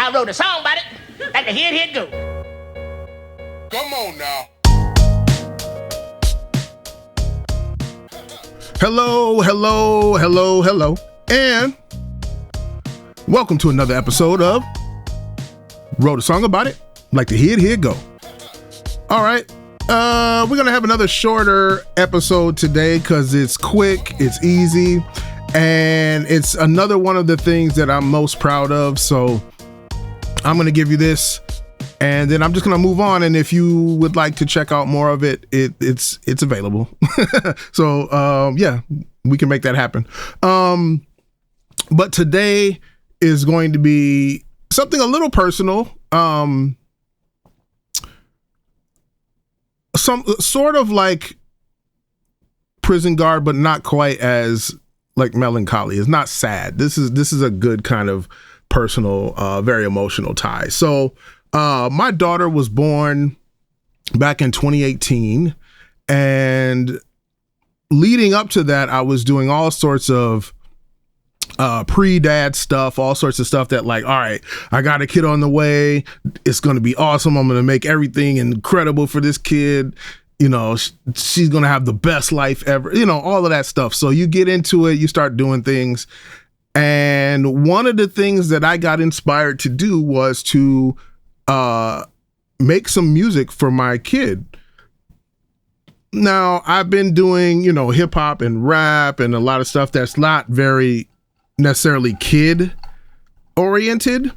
I wrote a song about it. Like the hit go. Come on now. Hello, hello, hello, hello, and welcome to another episode of Wrote a Song About It. Like the hit go. All right, we're gonna have another shorter episode today because it's quick, it's easy, and it's another one of the things that I'm most proud of. So I'm gonna give you this, and then I'm just gonna move on. And if you would like to check out more of it, it's available. So yeah, we can make that happen. But today is going to be something a little personal. Some sort of like prison guard, but not quite as like melancholy. It's not sad. This is a good kind of personal, very emotional tie. So my daughter was born back in 2018, and leading up to that, I was doing all sorts of pre-dad stuff, all sorts of stuff that like, all right, I got a kid on the way. It's going to be awesome. I'm going to make everything incredible for this kid. You know, she's going to have the best life ever, you know, all of that stuff. So you get into it, you start doing things. And one of the things that I got inspired to do was to make some music for my kid. Now, I've been doing, you know, hip hop and rap and a lot of stuff that's not very necessarily kid oriented.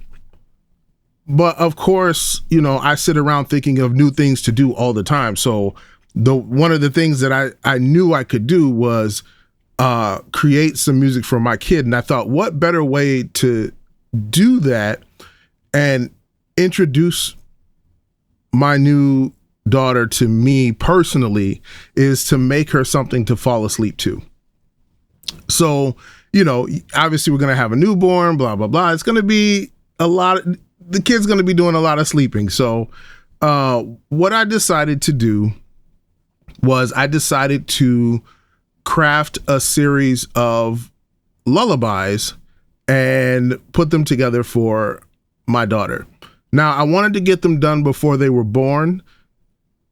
But of course, you know, I sit around thinking of new things to do all the time. So one of the things that I knew I could do was create some music for my kid. And I thought, what better way to do that and introduce my new daughter to me personally is to make her something to fall asleep to. So, you know, obviously we're going to have a newborn, blah, blah, blah. It's going to be the kid's going to be doing a lot of sleeping. So what I decided to do was I decided to craft a series of lullabies and put them together for my daughter. Now, I wanted to get them done before they were born.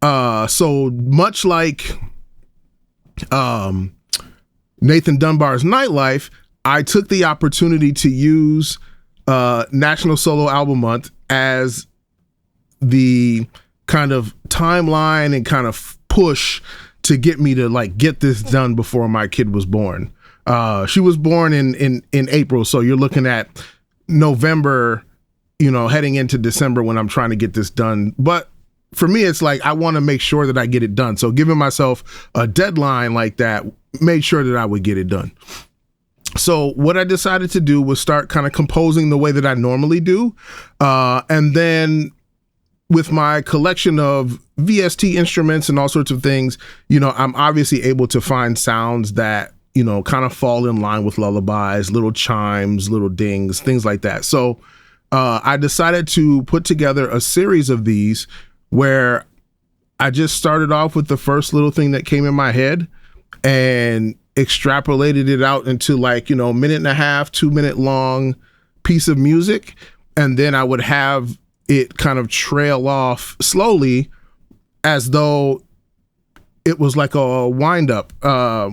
So much like Nathan Dunbar's Nightlife, I took the opportunity to use National Solo Album Month as the kind of timeline and kind of push to get me to like get this done before my kid was born. She was born in April, so you're looking at November, you know, heading into December when I'm trying to get this done. But for me, it's like I want to make sure that I get it done. So giving myself a deadline like that made sure that I would get it done. So what I decided to do was start kind of composing the way that I normally do. And then with my collection of VST instruments and all sorts of things, you know, I'm obviously able to find sounds that, you know, kind of fall in line with lullabies, little chimes, little dings, things like that. So I decided to put together a series of these where I just started off with the first little thing that came in my head and extrapolated it out into like, you know, 1.5-minute, 2-minute long piece of music. And then I would have it kind of trail off slowly as though it was like a wind up. I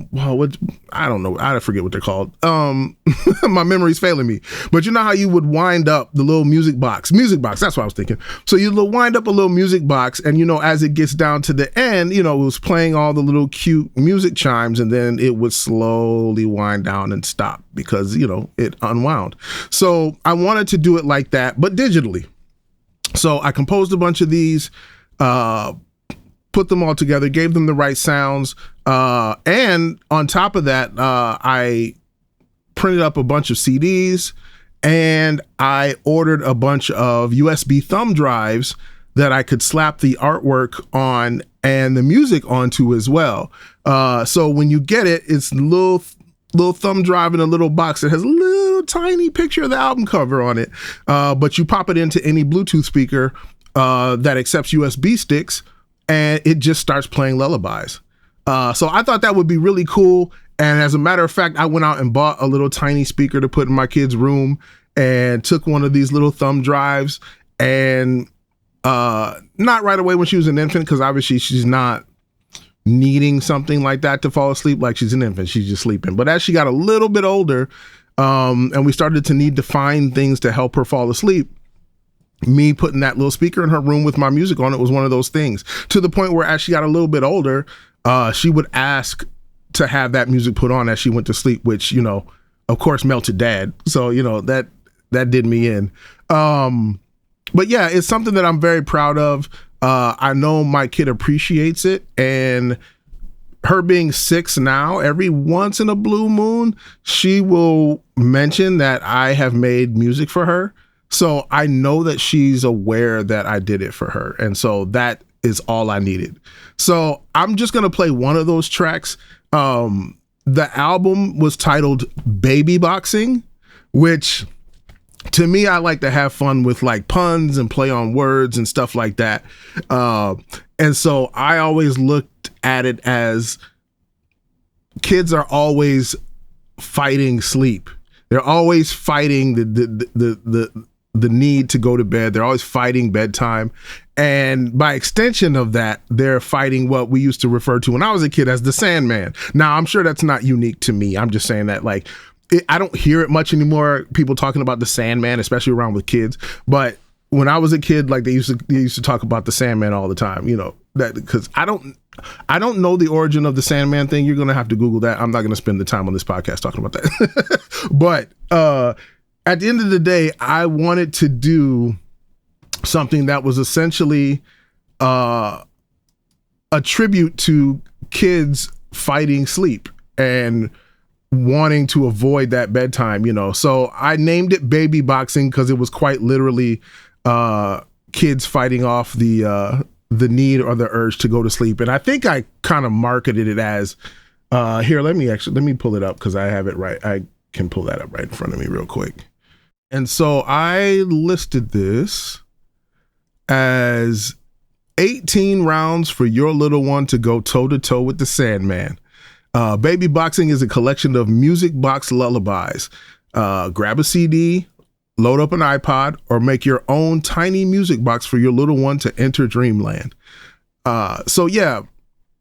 don't know. I forget what they're called. My memory's failing me. But you know how you would wind up the little music box? Music box. That's what I was thinking. So you wind up a little music box, and you know, as it gets down to the end, you know, it was playing all the little cute music chimes, and then it would slowly wind down and stop because, you know, it unwound. So I wanted to do it like that, but digitally. So I composed a bunch of these, put them all together, gave them the right sounds. And on top of that, I printed up a bunch of CDs and I ordered a bunch of USB thumb drives that I could slap the artwork on and the music onto as well. So when you get it, it's a little thumb drive in a little box that has a little tiny picture of the album cover on it. But you pop it into any Bluetooth speaker that accepts USB sticks, and it just starts playing lullabies. So I thought that would be really cool. And as a matter of fact, I went out and bought a little tiny speaker to put in my kid's room. and took one of these little thumb drives, and not right away when she was an infant, because obviously she's not needing something like that to fall asleep. Like, she's an infant, she's just sleeping. But as she got a little bit older, and we started to need to find things to help her fall asleep, me putting that little speaker in her room with my music on it was one of those things, to the point where as she got a little bit older, she would ask to have that music put on as she went to sleep, which, you know, of course melted dad. So, you know, that did me in. But yeah, it's something that I'm very proud of. I know my kid appreciates it, and her being 6 now, every once in a blue moon, she will mention that I have made music for her. So I know that she's aware that I did it for her. And so that is all I needed. So I'm just going to play one of those tracks. The album was titled Baby Boxing, which to me, I like to have fun with like puns and play on words and stuff like that. And so I always looked at it as kids are always fighting sleep. They're always fighting the need to go to bed. They're always fighting bedtime. And by extension of that, they're fighting what we used to refer to when I was a kid as the Sandman. Now, I'm sure that's not unique to me. I'm just saying that, like, I don't hear it much anymore, people talking about the Sandman, especially around with kids. But when I was a kid, like, they used to talk about the Sandman all the time, you know, that because I don't know the origin of the Sandman thing. You're going to have to Google that. I'm not going to spend the time on this podcast talking about that. But at the end of the day, I wanted to do something that was essentially a tribute to kids fighting sleep and wanting to avoid that bedtime, you know. So I named it Baby Boxing because it was quite literally kids fighting off the need or the urge to go to sleep. And I think I kind of marketed it as here, let me pull it up because I have it right. I can pull that up right in front of me real quick. And so I listed this as 18 rounds for your little one to go toe to toe with the Sandman. Baby Boxing is a collection of music box lullabies. Grab a CD, load up an iPod, or make your own tiny music box for your little one to enter dreamland. So yeah,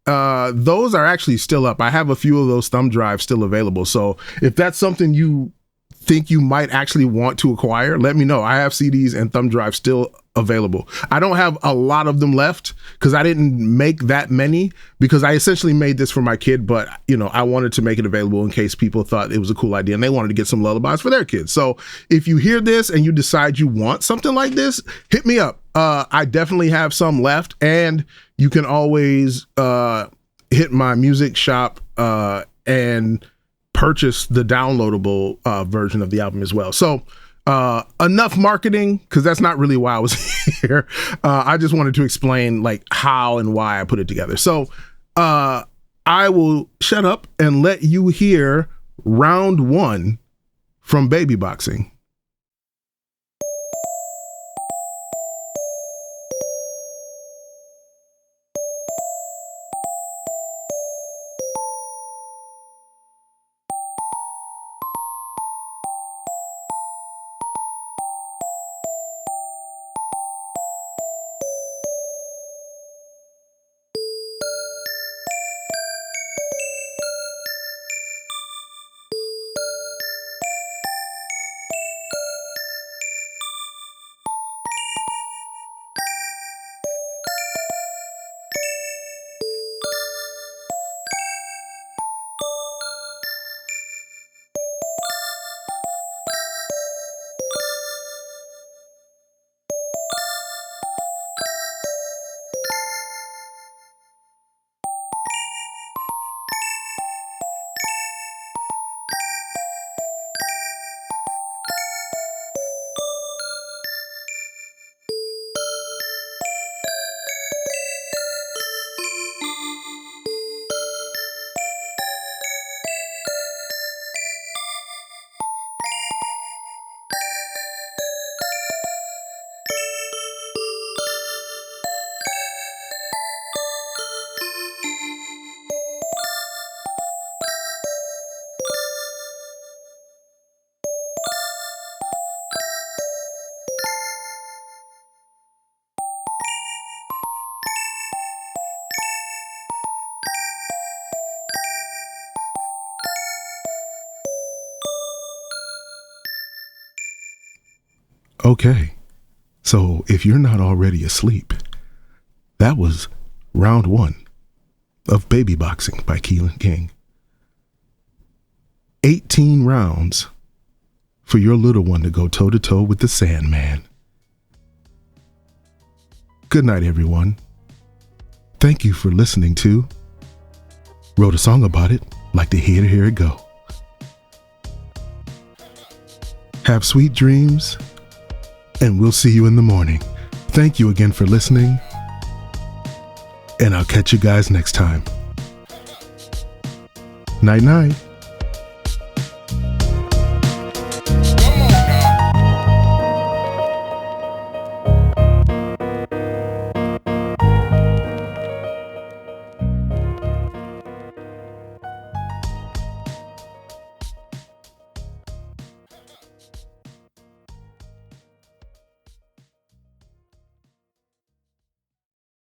those are actually still up. I have a few of those thumb drives still available. So if that's something you think you might actually want to acquire, let me know. I have CDs and thumb drives still available. I don't have a lot of them left because I didn't make that many, because I essentially made this for my kid, but you know, I wanted to make it available in case people thought it was a cool idea and they wanted to get some lullabies for their kids. So if you hear this and you decide you want something like this, hit me up. I definitely have some left, and you can always hit my music shop and purchase the downloadable version of the album as well. So enough marketing, because that's not really why I was here. I just wanted to explain like how and why I put it together. So I will shut up and let you hear round 1 from Baby Boxing. Okay, so if you're not already asleep, that was round 1 of Baby Boxing by Keelan King. 18 rounds for your little one to go toe-to-toe with the Sandman. Good night, everyone. Thank you for listening to Wrote a Song About It, Like to Hear It Go. Have sweet dreams, and we'll see you in the morning. Thank you again for listening, and I'll catch you guys next time. Night-night.